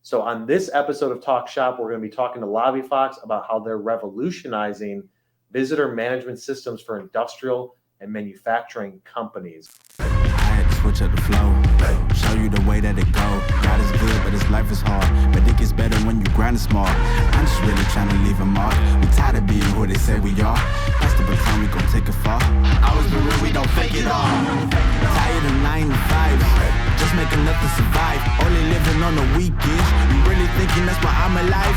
So on this episode of Talk Shop, we're going to be talking to LobbyFox about how they're revolutionizing visitor management systems for industrial and manufacturing companies. I had to switch up the flow, show you the way that it go. God is good, but his life is hard. But it gets better when you grind it small. I'm just really trying to leave a mark. We tired of being who they say we are. That's the baton, we gon' take it far. Always be real, we don't fake it all. Tired of 9 to 5, just making enough to survive. Only living on the weekends. You really thinking that's why I'm alive?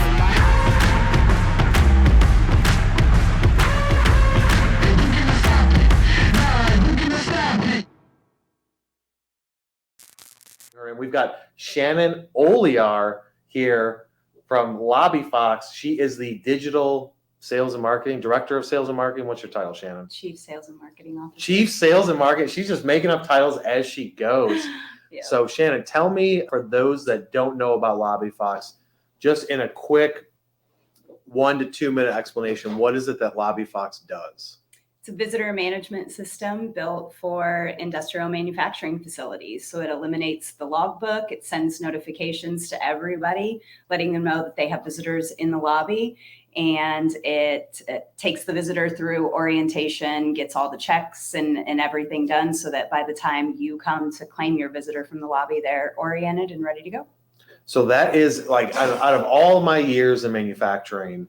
And we've got Shannon Oleyar here from LobbyFox. She is the digital sales and marketing director of sales and marketing. What's your title, Shannon? Chief Sales and Marketing Officer. Chief Sales and Marketing. She's just making up titles as she goes. Yeah. So Shannon, tell me, for those that don't know about LobbyFox, just in a quick 1 to 2 minute explanation, what is it that LobbyFox does? It's a visitor management system built for industrial manufacturing facilities. So it eliminates the logbook. It sends notifications to everybody, letting them know that they have visitors in the lobby. And it takes the visitor through orientation, gets all the checks and everything done so that by the time you come to claim your visitor from the lobby, they're oriented and ready to go. So that is like, out of all my years in manufacturing,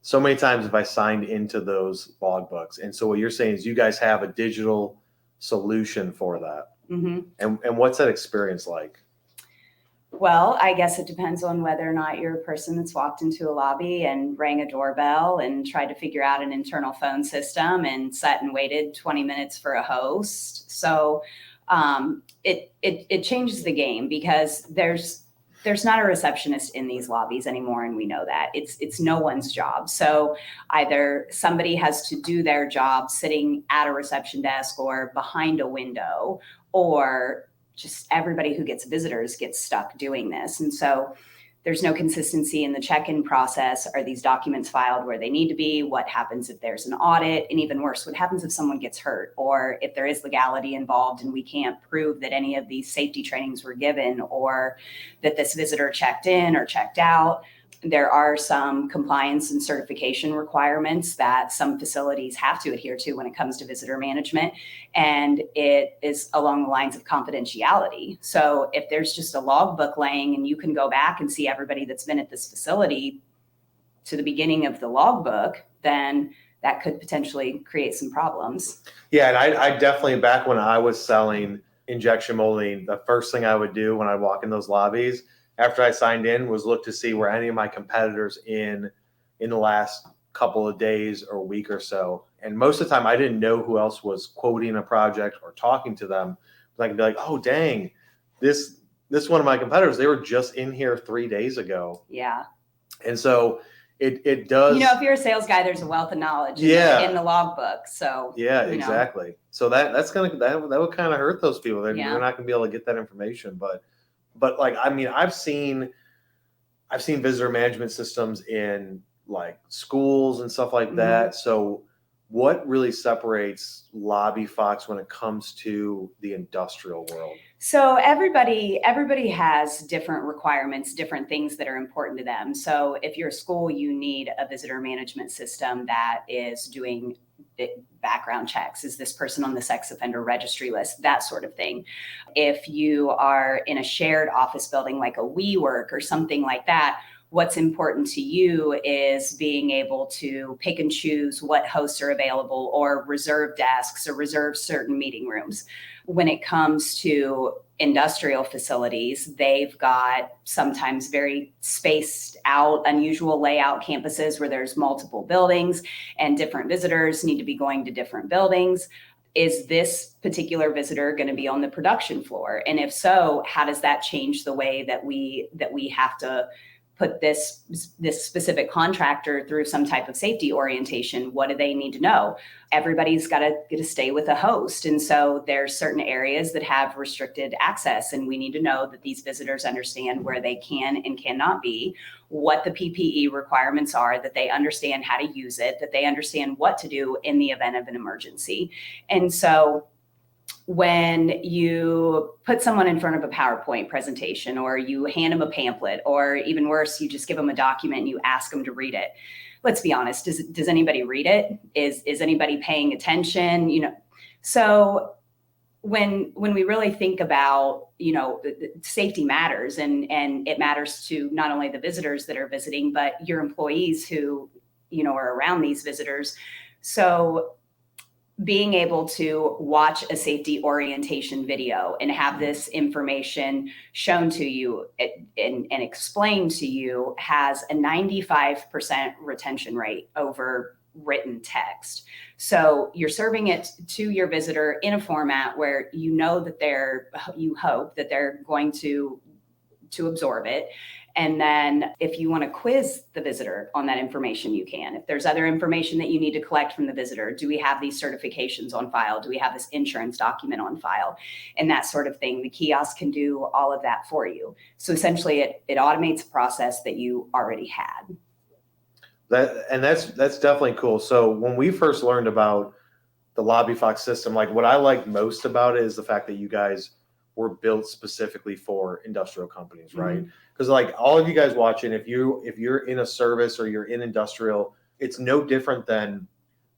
so many times have I signed into those logbooks. And so what you're saying is you guys have a digital solution for that. Mm-hmm. And what's that experience like? Well, I guess it depends on whether or not you're a person that's walked into a lobby and rang a doorbell and tried to figure out an internal phone system and sat and waited 20 minutes for a host. So it changes the game because there's not a receptionist in these lobbies anymore, and we know that. It's no one's job. So either somebody has to do their job sitting at a reception desk or behind a window, or just everybody who gets visitors gets stuck doing this. And so there's no consistency in the check-in process. Are these documents filed where they need to be? What happens if there's an audit? And even worse, what happens if someone gets hurt, or if there is legality involved and we can't prove that any of these safety trainings were given, or that this visitor checked in or checked out? There are some compliance and certification requirements that some facilities have to adhere to when it comes to visitor management. And it is along the lines of confidentiality. So if there's just a logbook laying and you can go back and see everybody that's been at this facility to the beginning of the logbook, then that could potentially create some problems. Yeah, and I definitely, back when I was selling injection molding, the first thing I would do when I walk in those lobbies after I signed in was look to see were any of my competitors in the last couple of days or week or so. And most of the time I didn't know who else was quoting a project or talking to them. But I could be like, oh, dang, this one of my competitors, they were just in here 3 days ago. Yeah. And so it does. You know, if you're a sales guy, there's a wealth of knowledge in the logbook. So yeah, exactly. So that would kind of hurt those people. They're not gonna be able to get that information. But like, I mean, I've seen visitor management systems in like schools and stuff like that. So what really separates LobbyFox when it comes to the industrial world? So everybody has different requirements, different things that are important to them. So if you're a school, you need a visitor management system that is doing background checks. Is this person on the sex offender registry list? That sort of thing. If you are in a shared office building like a WeWork or something like that, what's important to you is being able to pick and choose what hosts are available, or reserve desks, or reserve certain meeting rooms. When it comes to industrial facilities, they've got sometimes very spaced out, unusual layout campuses where there's multiple buildings and different visitors need to be going to different buildings. Is this particular visitor going to be on the production floor? And if so, how does that change the way that we have to put this specific contractor through some type of safety orientation? What do they need to know? Everybody's got to stay with a host. And so there's certain areas that have restricted access, and we need to know that these visitors understand where they can and cannot be, what the PPE requirements are, that they understand how to use it, that they understand what to do in the event of an emergency. And so when you put someone in front of a PowerPoint presentation, or you hand them a pamphlet, or even worse, you just give them a document and you ask them to read it. Let's be honest, does anybody read it? Is anybody paying attention? So when we really think about, safety matters, and it matters to not only the visitors that are visiting, but your employees who, are around these visitors. So being able to watch a safety orientation video and have this information shown to you and explained to you has a 95% retention rate over written text. So you're serving it to your visitor in a format where you hope that they're going to absorb it. And then if you want to quiz the visitor on that information, you can. If there's other information that you need to collect from the visitor, do we have these certifications on file? Do we have this insurance document on file? And that sort of thing. The kiosk can do all of that for you. So essentially it automates a process that you already had. That's definitely cool. So when we first learned about the LobbyFox system, like what I like most about it is the fact that you guys were built specifically for industrial companies, right? Because like all of you guys watching, if you're in a service or you're in industrial, it's no different than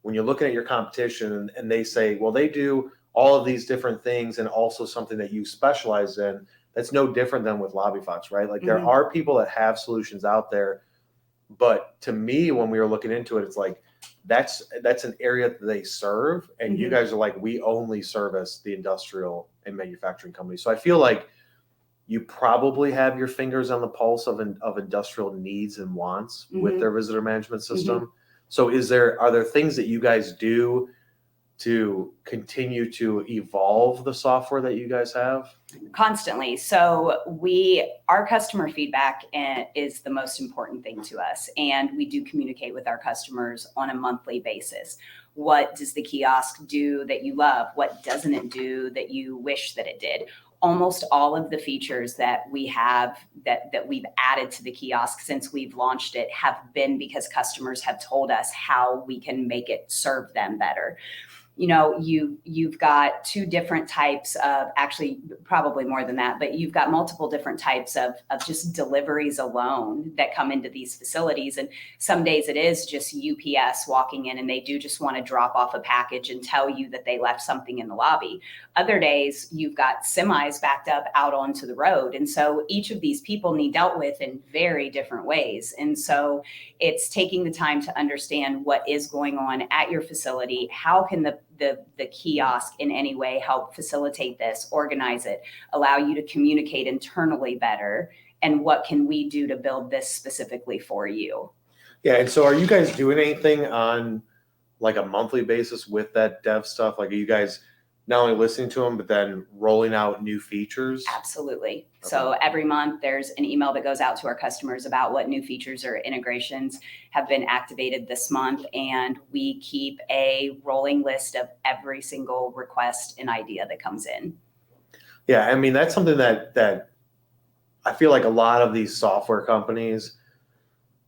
when you're looking at your competition and they say, well, they do all of these different things and also something that you specialize in. That's no different than with LobbyFox, right? Like there are people that have solutions out there, but to me, when we were looking into it, it's like that's an area that they serve, and you guys are like, we only service the industrial and manufacturing companies. So I feel like you probably have your fingers on the pulse of industrial needs and wants with their visitor management system. So are there things that you guys do to continue to evolve the software that you guys have? Constantly. So our customer feedback is the most important thing to us. And we do communicate with our customers on a monthly basis. What does the kiosk do that you love? What doesn't it do that you wish that it did? Almost all of the features that we have that we've added to the kiosk since we've launched it have been because customers have told us how we can make it serve them better. You've got two different types of, actually probably more than that, but you've got multiple different types of just deliveries alone that come into these facilities. And some days it is just UPS walking in and they do just want to drop off a package and tell you that they left something in the lobby. Other days you've got semis backed up out onto the road. And so each of these people need dealt with in very different ways. And so it's taking the time to understand what is going on at your facility. How can the kiosk in any way help facilitate this, organize it, allow you to communicate internally better, and what can we do to build this specifically for you? Yeah, and so are you guys doing anything on like a monthly basis with that dev stuff? Like are you guys not only listening to them, but then rolling out new features? Absolutely. Okay. So every month there's an email that goes out to our customers about what new features or integrations have been activated this month. And we keep a rolling list of every single request and idea that comes in. Yeah, I mean, that's something that I feel like a lot of these software companies,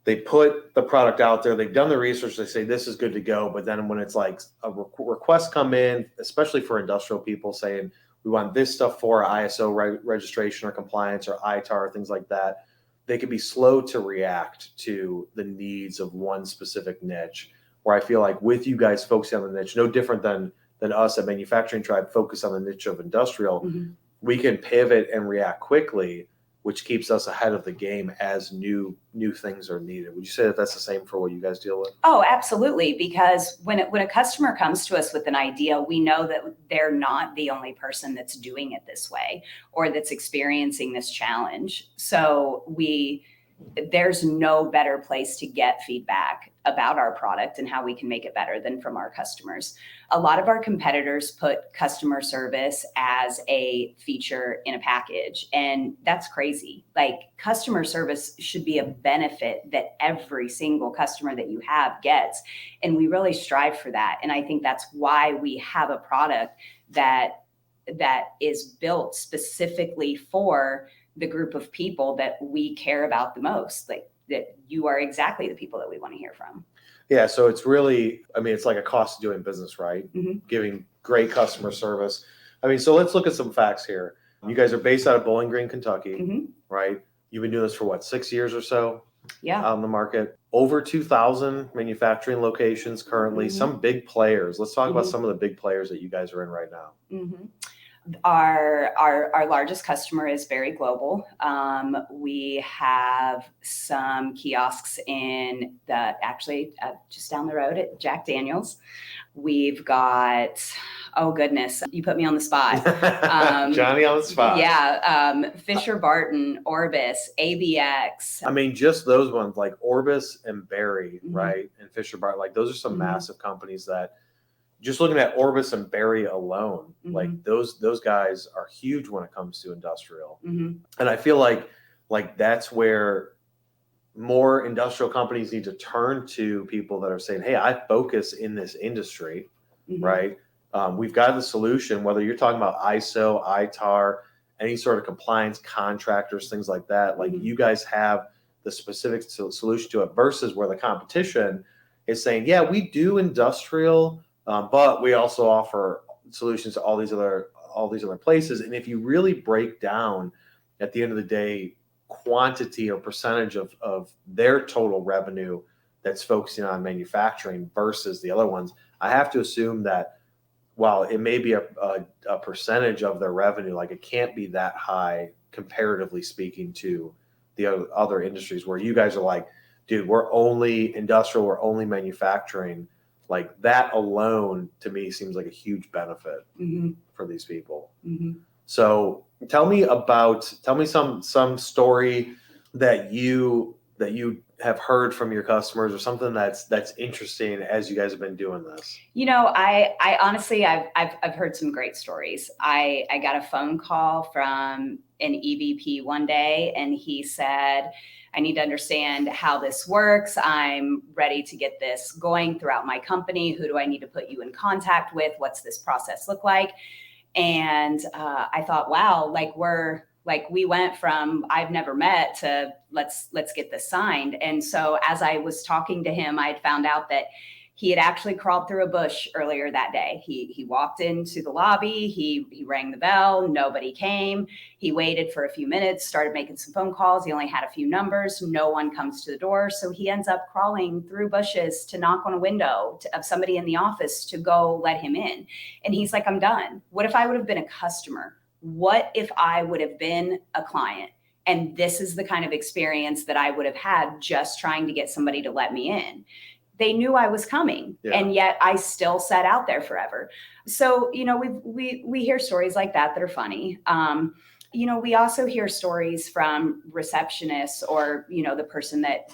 they put the product out there, they've done the research, they say this is good to go, but then when it's like a request come in, especially for industrial people saying we want this stuff for ISO registration or compliance or ITAR, things like that, they could be slow to react to the needs of one specific niche. Where I feel like with you guys focusing on the niche, no different than us at Manufacturing Tribe focus on the niche of industrial, we can pivot and react quickly, which keeps us ahead of the game as new things are needed. Would you say that that's the same for what you guys deal with? Oh, absolutely. Because when a customer comes to us with an idea, we know that they're not the only person that's doing it this way or that's experiencing this challenge. So there's no better place to get feedback about our product and how we can make it better than from our customers. A lot of our competitors put customer service as a feature in a package, and that's crazy. Like, customer service should be a benefit that every single customer that you have gets, and we really strive for that. And I think that's why we have a product that is built specifically for the group of people that we care about the most. Like, that you are exactly the people that we want to hear from. Yeah, so it's really, I mean, it's like a cost of doing business, right? Mm-hmm. Giving great customer service. I mean, so let's look at some facts here. You guys are based out of Bowling Green, Kentucky, Mhm. right? You've been doing this for what, 6 years or so Yeah. out in the market? Over 2,000 manufacturing locations currently, some big players. Let's talk about some of the big players that you guys are in right now. Mhm. Our largest customer is very global. We have some kiosks in just down the road at Jack Daniels. We've got, oh goodness, you put me on the spot. Johnny on the spot. Yeah, Fisher Barton, Orbis, ABX. I mean, just those ones like Orbis and Berry, right? And Fisher Barton, like those are some massive companies that, just looking at Orbis and Berry alone, like those guys are huge when it comes to industrial. And I feel like that's where more industrial companies need to turn to people that are saying, hey, I focus in this industry, right? We've got the solution, whether you're talking about ISO, ITAR, any sort of compliance contractors, things like that. Like you guys have the specific solution to it versus where the competition is saying, yeah, we do industrial, but we also offer solutions to all these other places. And if you really break down at the end of the day, quantity or percentage of their total revenue that's focusing on manufacturing versus the other ones, I have to assume that while it may be a percentage of their revenue, like it can't be that high comparatively speaking to the other industries where you guys are like, dude, we're only industrial, we're only manufacturing. Like that alone to me seems like a huge benefit for these people. So tell me some story that you have heard from your customers or something that's interesting as you guys have been doing this. You know, I honestly, I've heard some great stories. I got a phone call from an EVP one day and he said, I need to understand how this works. I'm ready to get this going throughout my company. Who do I need to put you in contact with? What's this process look like? And I thought, wow, we went from I've never met to let's get this signed. And so as I was talking to him, I'd found out that he had actually crawled through a bush earlier that day. He walked into the lobby, he rang the bell, nobody came. He waited for a few minutes, started making some phone calls. He only had a few numbers, no one comes to the door. So he ends up crawling through bushes to knock on a window of somebody in the office to go let him in. And he's like, I'm done. What if I would have been a customer? What if I would have been a client? And this is the kind of experience that I would have had just trying to get somebody to let me in. They knew I was coming, and yet I still sat out there forever. So, you know, we hear stories like that are funny. You know, we also hear stories from receptionists or, you know, the person that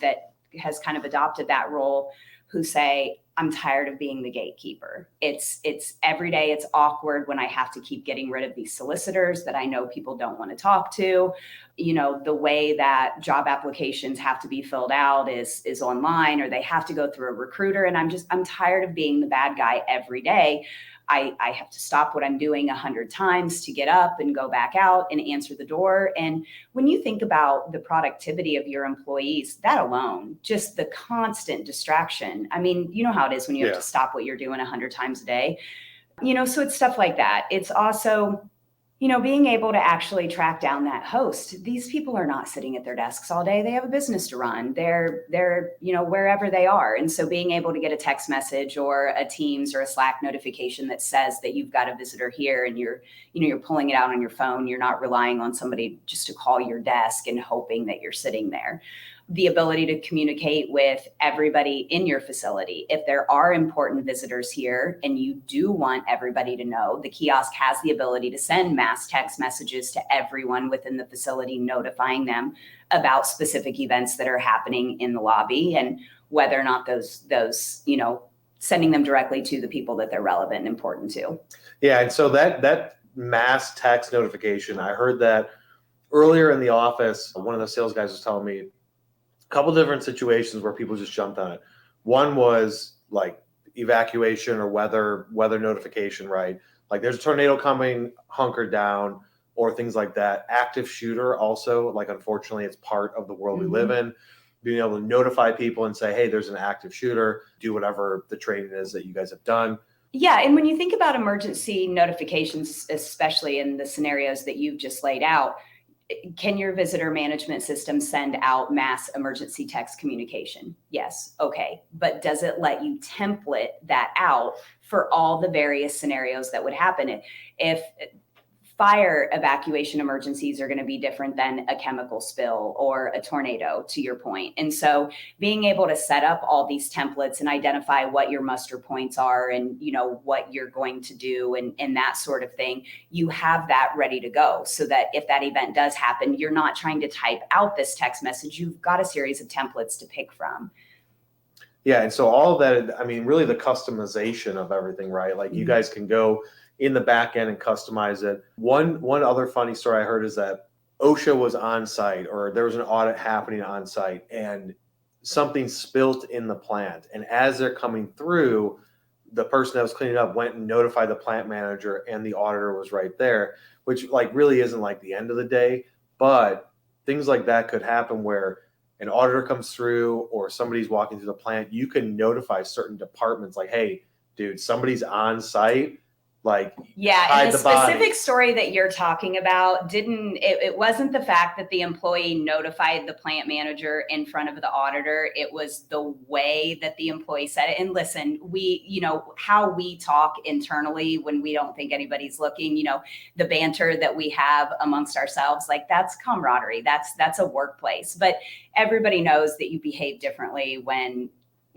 has kind of adopted that role who say, I'm tired of being the gatekeeper. It's every day. It's awkward when I have to keep getting rid of these solicitors that I know people don't want to talk to. You know, the way that job applications have to be filled out is online, or they have to go through a recruiter. And I'm tired of being the bad guy every day. I have to stop what I'm doing 100 times to get up and go back out and answer the door. And when you think about the productivity of your employees, that alone, just the constant distraction. I mean, you know how it is when you have to stop what you're doing 100 times a day. You know, so it's stuff like that. It's also, you know, being able to actually track down that host. These people are not sitting at their desks all day. They have a business to run. They're, you know, wherever they are. And so being able to get a text message or a Teams or a Slack notification that says that you've got a visitor here and you're pulling it out on your phone. You're not relying on somebody just to call your desk and hoping that you're sitting there. The ability to communicate with everybody in your facility. If there are important visitors here and you do want everybody to know, the kiosk has the ability to send mass text messages to everyone within the facility, notifying them about specific events that are happening in the lobby and whether or not those, you know, sending them directly to the people that they're relevant and important to. Yeah. And so that mass text notification, I heard that earlier in the office. One of the sales guys was telling me couple different situations where people just jumped on it. One was like evacuation or weather notification, right? Like there's a tornado coming, hunker down, or things like that. Active shooter also, like unfortunately it's part of the world we live in. Being able to notify people and say, hey, there's an active shooter, do whatever the training is that you guys have done. Yeah. And when you think about emergency notifications, especially in the scenarios that you've just laid out, can your visitor management system send out mass emergency text communication? Yes. Okay. But does it let you template that out for all the various scenarios that would happen? If fire evacuation emergencies are going to be different than a chemical spill or a tornado, to your point. And so being able to set up all these templates and identify what your muster points are and, what you're going to do and that sort of thing, you have that ready to go so that if that event does happen, you're not trying to type out this text message. You've got a series of templates to pick from. Yeah. And so all of that, I mean, really the customization of everything, right? Like you guys can go in the back end and customize it. One other funny story I heard is that OSHA was on site, or there was an audit happening on site, and something spilt in the plant. And as they're coming through, the person that was cleaning up went and notified the plant manager, and the auditor was right there, which like really isn't like the end of the day. But things like that could happen where an auditor comes through or somebody's walking through the plant. You can notify certain departments like, hey, dude, somebody's on site. Like, yeah, and the specific story that you're talking about it wasn't the fact that the employee notified the plant manager in front of the auditor. It was the way that the employee said it. And listen, how we talk internally when we don't think anybody's looking, the banter that we have amongst ourselves, like that's camaraderie. That's a workplace. But everybody knows that you behave differently when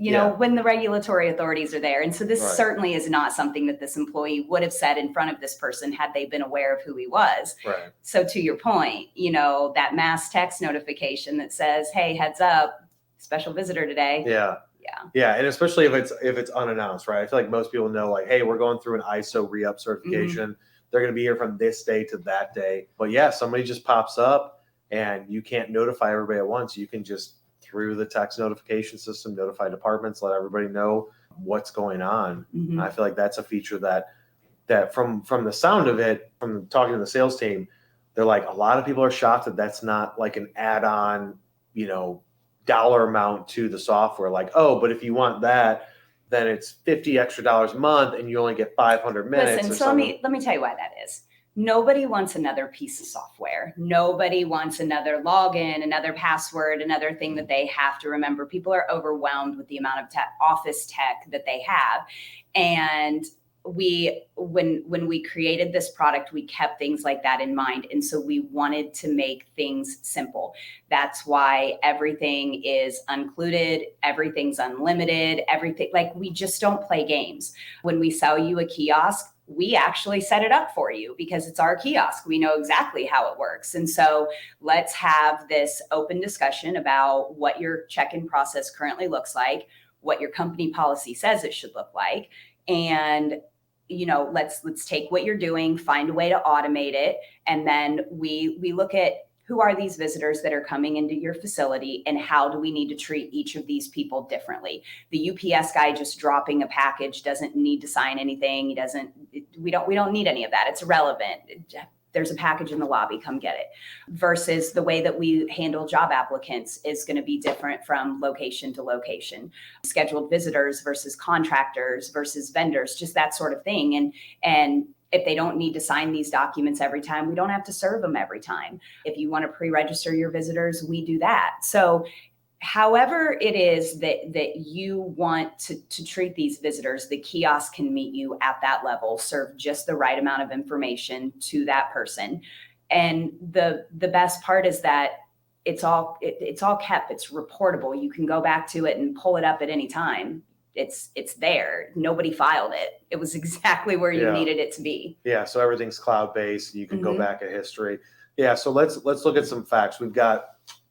when the regulatory authorities are there. And so this certainly is not something that this employee would have said in front of this person had they been aware of who he was. Right. So to your point, that mass text notification that says, hey, heads up, special visitor today. Yeah. Yeah. And especially if it's unannounced, right? I feel like most people know like, hey, we're going through an ISO re-up certification. Mm-hmm. They're going to be here from this day to that day. But yeah, somebody just pops up and you can't notify everybody at once. You can just through the text notification system, notify departments, let everybody know what's going on. Mm-hmm. I feel like that's a feature that from the sound of it, from talking to the sales team, they're like, a lot of people are shocked that that's not like an add-on, dollar amount to the software. Like, oh, but if you want that, then it's $50 extra a month and you only get 500 minutes. Listen, so let me tell you why that is. Nobody wants another piece of software. Nobody wants another login, another password, another thing that they have to remember. People are overwhelmed with the amount of office tech that they have. And when we created this product, we kept things like that in mind. And so we wanted to make things simple. That's why everything is uncluded, everything's unlimited, everything. Like, we just don't play games. When we sell you a kiosk, we actually set it up for you because it's our kiosk. We know exactly how it works. And so let's have this open discussion about what your check-in process currently looks like, what your company policy says it should look like. And, let's take what you're doing, find a way to automate it. And then we look at who are these visitors that are coming into your facility and how do we need to treat each of these people differently? The UPS guy just dropping a package doesn't need to sign anything. We don't need any of that. It's irrelevant. There's a package in the lobby, come get it. Versus the way that we handle job applicants is going to be different from location to location. Scheduled visitors versus contractors versus vendors, just that sort of thing. And if they don't need to sign these documents every time, we don't have to serve them every time. If you want to pre-register your visitors, we do that. So however it is that you want to treat these visitors, the kiosk can meet you at that level, serve just the right amount of information to that person. And the best part is that it's all kept, it's reportable. You can go back to it and pull it up at any time. It's there. Nobody filed it. It was exactly where you needed it to be. Yeah. So everything's cloud-based. You can go back at history. Yeah. So let's look at some facts. We've got,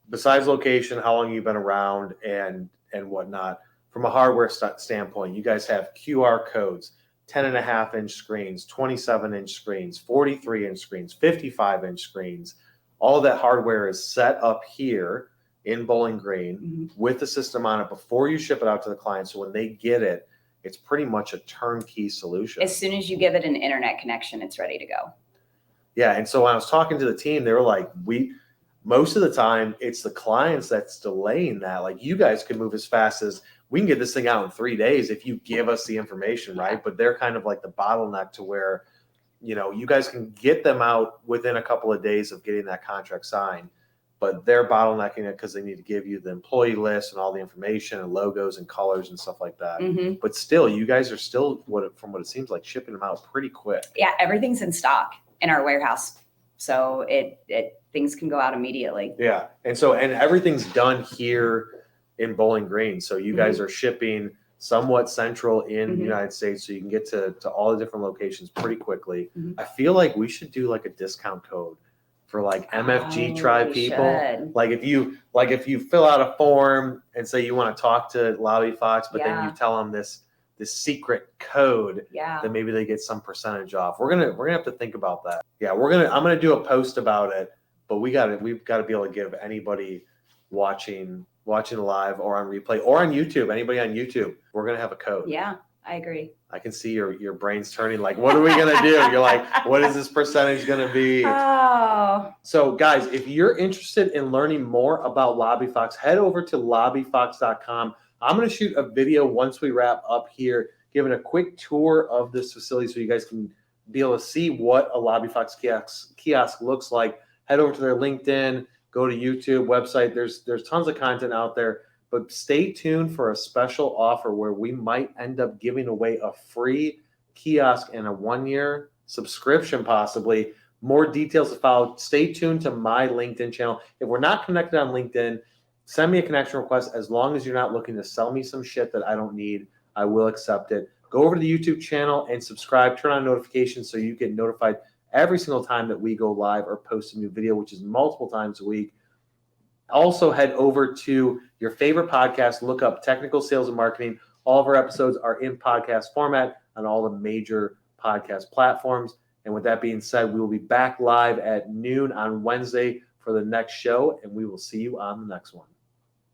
besides location, how long you've been around and whatnot. From a hardware standpoint, you guys have QR codes, 10.5-inch screens, 27-inch screens, 43-inch screens, 55-inch screens. All that hardware is set up here in Bowling Green with the system on it before you ship it out to the client. So when they get it, it's pretty much a turnkey solution. As soon as you give it an internet connection, it's ready to go. Yeah. And so when I was talking to the team, they were like, most of the time it's the clients that's delaying that. Like, you guys could move as fast as we can get this thing out in 3 days if you give us the information, right? But they're kind of like the bottleneck to where, you guys can get them out within a couple of days of getting that contract signed, but they're bottlenecking it because they need to give you the employee list and all the information and logos and colors and stuff like that. Mm-hmm. But still, you guys are still, from what it seems like, shipping them out pretty quick. Yeah, everything's in stock in our warehouse. So things can go out immediately. Yeah. And everything's done here in Bowling Green. So you guys are shipping somewhat central in the United States, so you can get to all the different locations pretty quickly. I feel like we should do like a discount code for like MFG tribe people. Should. Like if you fill out a form and say you want to talk to LobbyFox, but then you tell them this secret code, then maybe they get some percentage off. We're gonna have to think about that. Yeah, I'm gonna do a post about it, but we've got to be able to give anybody watching live or on replay or on YouTube, anybody on YouTube, we're gonna have a code. Yeah, I agree. I can see your brains turning like, what are we gonna do? You're like, what is this percentage gonna be? Oh. So guys, if you're interested in learning more about LobbyFox, head over to lobbyfox.com. I'm going to shoot a video once we wrap up here, giving a quick tour of this facility so you guys can be able to see what a LobbyFox kiosk looks like. Head over to their LinkedIn, go to YouTube website. There's tons of content out there, but stay tuned for a special offer where we might end up giving away a free kiosk and a 1-year subscription possibly. More details to follow. Stay tuned to my LinkedIn channel. If we're not connected on LinkedIn, send me a connection request. As long as you're not looking to sell me some shit that I don't need, I will accept it. Go over to the YouTube channel and subscribe. Turn on notifications so you get notified every single time that we go live or post a new video, which is multiple times a week. Also, head over to your favorite podcast. Look up Technical Sales and Marketing. All of our episodes are in podcast format on all the major podcast platforms. And with that being said, we will be back live at noon on Wednesday for the next show, and we will see you on the next one.